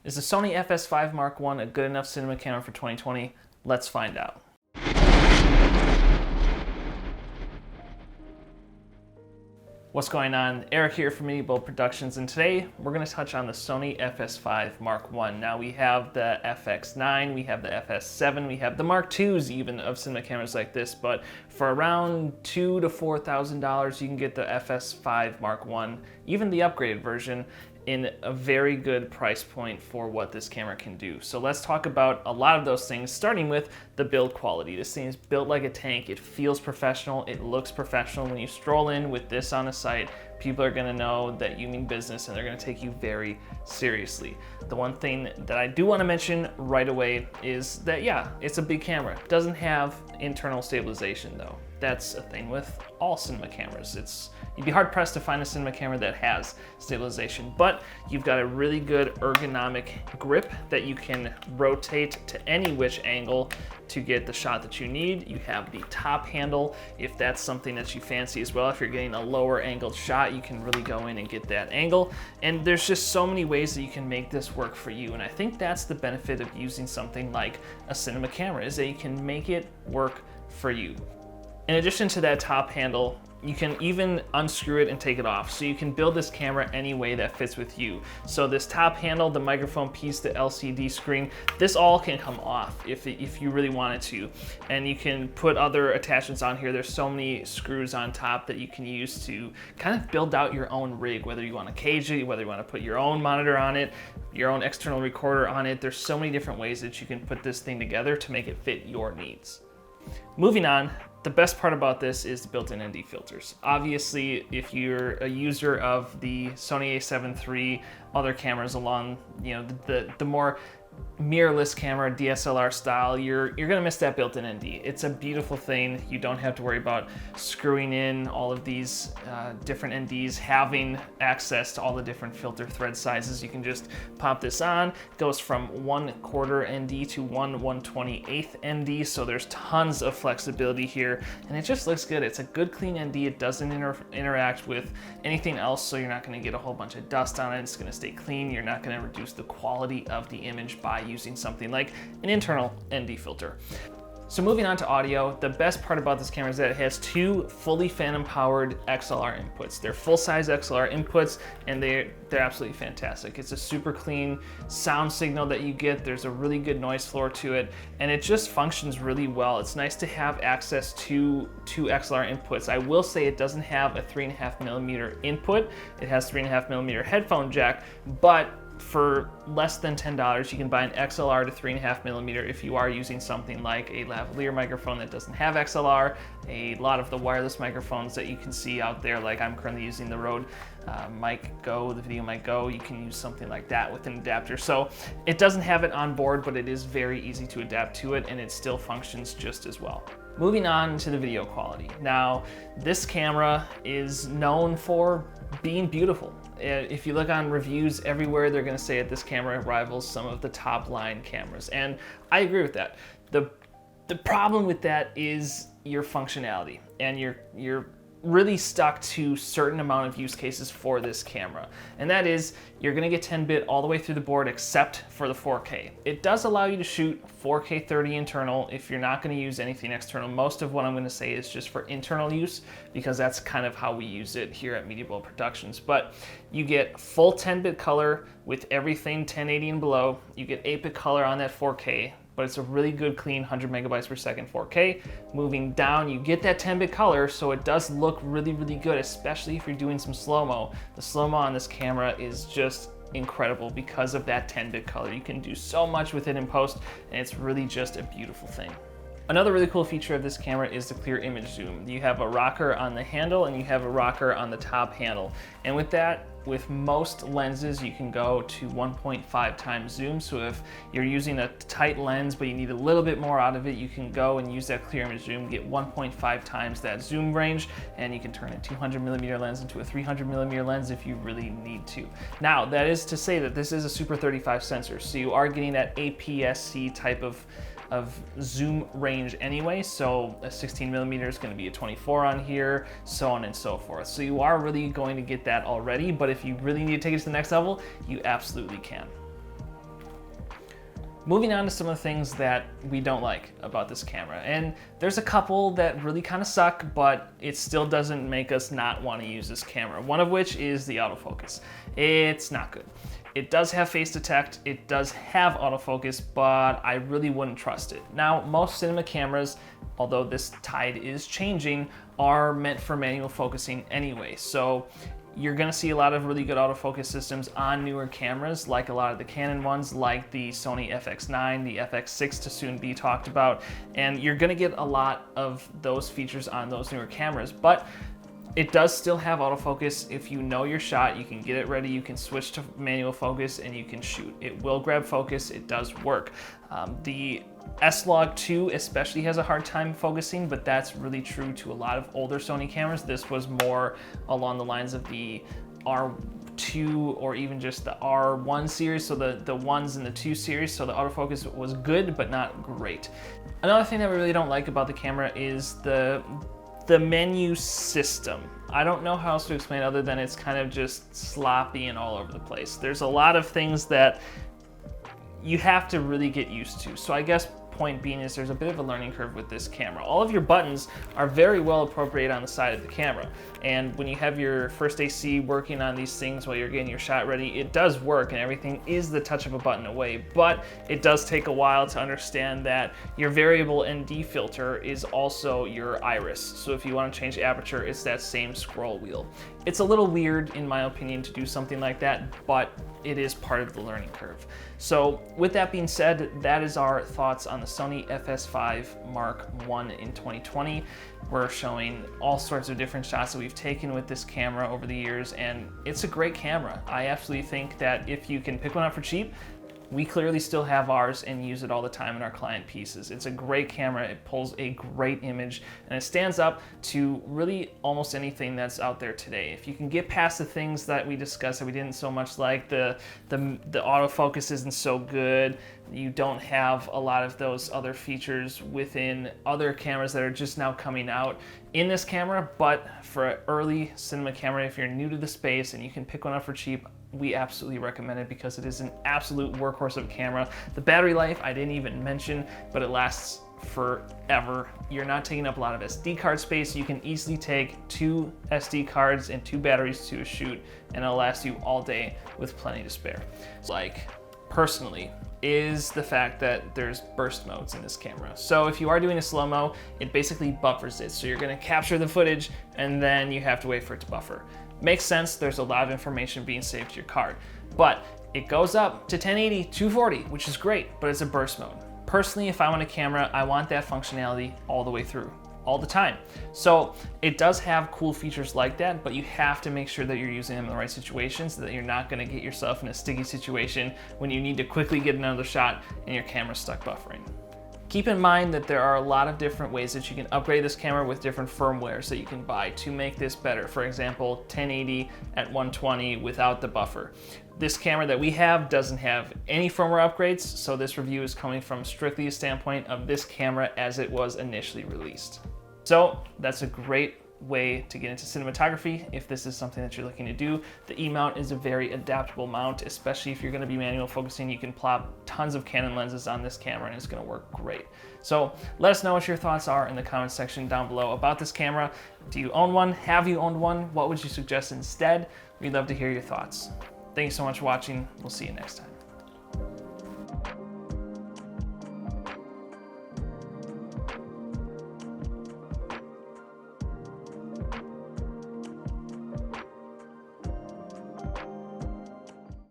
Is the Sony FS5 Mark I a good enough cinema camera for 2020? Let's find out. What's going on? Eric here from MediaBuild Productions, and today we're going to touch on the Sony FS5 Mark I. Now we have the FX9, we have the FS7, we have the Mark IIs even of cinema cameras like this, but for around $2,000 to $4,000 you can get the FS5 Mark I, even the upgraded version, in a very good price point for what this camera can do. So let's talk about a lot of those things, starting with the build quality. This thing is built like a tank. It feels professional. It looks professional. When you stroll in with this on a site, people are gonna know that you mean business and they're gonna take you very seriously. The one thing that I do wanna mention right away is that, yeah, it's a big camera. It doesn't have internal stabilization though. That's a thing with all cinema cameras. You'd be hard pressed to find a cinema camera that has stabilization, but you've got a really good ergonomic grip that you can rotate to any which angle to get the shot that you need. You have the top handle if that's something that you fancy as well. If you're getting a lower angled shot, you can really go in and get that angle. And there's just so many ways that you can make this work for you. And I think that's the benefit of using something like a cinema camera, is that you can make it work for you. In addition to that top handle, you can even unscrew it and take it off. So you can build this camera any way that fits with you. So this top handle, the microphone piece, the LCD screen, this all can come off if you really wanted to. And you can put other attachments on here. There's so many screws on top that you can use to kind of build out your own rig, whether you want to cage it, whether you want to put your own monitor on it, your own external recorder on it. There's so many different ways that you can put this thing together to make it fit your needs. Moving on, the best part about this is the built-in ND filters. Obviously, if you're a user of the Sony a7 III, other cameras along, the more mirrorless camera, DSLR style, you're gonna miss that built-in ND. It's a beautiful thing. You don't have to worry about screwing in all of these different NDs, having access to all the different filter thread sizes. You can just pop this on. It goes from 1/4 ND to 1/128th ND, so there's tons of flexibility here, and it just looks good. It's a good clean ND. It doesn't interact with anything else, so you're not gonna get a whole bunch of dust on it. It's gonna stay clean. You're not gonna reduce the quality of the image by using something like an internal ND filter. So moving on to audio, the best part about this camera is that it has two fully phantom powered XLR inputs. They're full-size XLR inputs, and they're absolutely fantastic. It's a super clean sound signal that you get. There's a really good noise floor to it, and it just functions really well. It's nice to have access to two XLR inputs. I will say it doesn't have a 3.5mm input. It has 3.5mm headphone jack, but for less than $10, you can buy an XLR to 3.5mm if you are using something like a lavalier microphone that doesn't have XLR. A lot of the wireless microphones that you can see out there, like I'm currently using the Rode Mic Go, the Video Mic Go, you can use something like that with an adapter. So it doesn't have it on board, but it is very easy to adapt to it, and it still functions just as well. Moving on to the video quality. Now, this camera is known for being beautiful. If you look on reviews everywhere, they're gonna say that this camera rivals some of the top line cameras, and I agree with that. The problem with that is your functionality, and you're really stuck to certain amount of use cases for this camera. And that is, you're gonna get 10-bit all the way through the board except for the 4K. It does allow you to shoot 4K 30 internal if you're not gonna use anything external. Most of what I'm gonna say is just for internal use, because that's kind of how we use it here at MediaBuild Productions. But you get full 10-bit color with everything 1080 and below. You get 8-bit color on that 4K, but it's a really good clean 100 megabytes per second 4K. Moving down, you get that 10-bit color, so it does look really, really good, especially if you're doing some slow-mo. The slow-mo on this camera is just incredible because of that 10-bit color. You can do so much with it in post, and it's really just a beautiful thing. Another really cool feature of this camera is the clear image zoom. You have a rocker on the handle and you have a rocker on the top handle. And with that, with most lenses, you can go to 1.5 times zoom. So if you're using a tight lens, but you need a little bit more out of it, you can go and use that clear image zoom, get 1.5 times that zoom range, and you can turn a 200mm lens into a 300mm lens if you really need to. Now, that is to say that this is a Super 35 sensor, so you are getting that APS-C type of zoom range anyway, so a 16mm is going to be a 24 on here, so on and so forth. So you are really going to get that already, but if you really need to take it to the next level, you absolutely can. Moving on to some of the things that we don't like about this camera. And there's a couple that really kind of suck, but it still doesn't make us not want to use this camera. One of which is the autofocus. It's not good. It does have face detect, it does have autofocus, but I really wouldn't trust it. Now, most cinema cameras, although this tide is changing, are meant for manual focusing anyway. So you're gonna see a lot of really good autofocus systems on newer cameras, like a lot of the Canon ones, like the Sony FX9, the FX6 to soon be talked about, and you're gonna get a lot of those features on those newer cameras. But it does still have autofocus. If you know your shot, you can get it ready, you can switch to manual focus, and you can shoot. It will grab focus, it does work. The S-Log2 especially has a hard time focusing, but that's really true to a lot of older Sony cameras. This was more along the lines of the R2 or even just the R1 series, so the ones in the 2 series, so the autofocus was good, but not great. Another thing that we really don't like about the camera is the menu system. I don't know how else to explain other than it's kind of just sloppy and all over the place. There's a lot of things that you have to really get used to. So I guess point being is there's a bit of a learning curve with this camera. All of your buttons are very well appropriate on the side of the camera. And when you have your first AC working on these things while you're getting your shot ready, it does work and everything is the touch of a button away. But it does take a while to understand that your variable ND filter is also your iris. So if you want to change the aperture, it's that same scroll wheel. It's a little weird, in my opinion, to do something like that, but it is part of the learning curve. So with that being said, that is our thoughts on the Sony FS5 Mark I in 2020. We're showing all sorts of different shots that we've taken with this camera over the years, and it's a great camera. I absolutely think that if you can pick one up for cheap, we clearly still have ours and use it all the time in our client pieces. It's a great camera, it pulls a great image, and it stands up to really almost anything that's out there today. If you can get past the things that we discussed that we didn't so much like, the autofocus isn't so good, you don't have a lot of those other features within other cameras that are just now coming out in this camera, but for an early cinema camera, if you're new to the space and you can pick one up for cheap, we absolutely recommend it because it is an absolute workhorse of a camera. The battery life I didn't even mention, but it lasts forever. You're not taking up a lot of SD card space. You can easily take 2 SD cards and 2 batteries to a shoot, and it'll last you all day with plenty to spare. Like, personally, is the fact that there's burst modes in this camera. So if you are doing a slow-mo, it basically buffers it. So you're gonna capture the footage and then you have to wait for it to buffer. Makes sense, there's a lot of information being saved to your card. But it goes up to 1080, 240, which is great, but it's a burst mode. Personally, if I want a camera, I want that functionality all the way through, all the time. So it does have cool features like that, but you have to make sure that you're using them in the right situations so that you're not gonna get yourself in a sticky situation when you need to quickly get another shot and your camera's stuck buffering. Keep in mind that there are a lot of different ways that you can upgrade this camera with different firmwares that you can buy to make this better. For example, 1080 at 120 without the buffer. This camera that we have doesn't have any firmware upgrades, so this review is coming from strictly a standpoint of this camera as it was initially released. So that's a great way to get into cinematography if this is something that you're looking to do. The E-mount is a very adaptable mount, especially if you're going to be manual focusing. You can plop tons of Canon lenses on this camera and it's going to work great. So let us know what your thoughts are in the comment section down below about this camera. Do you own one? Have you owned one? What would you suggest instead? We'd love to hear your thoughts. Thank you so much for watching. We'll see you next time.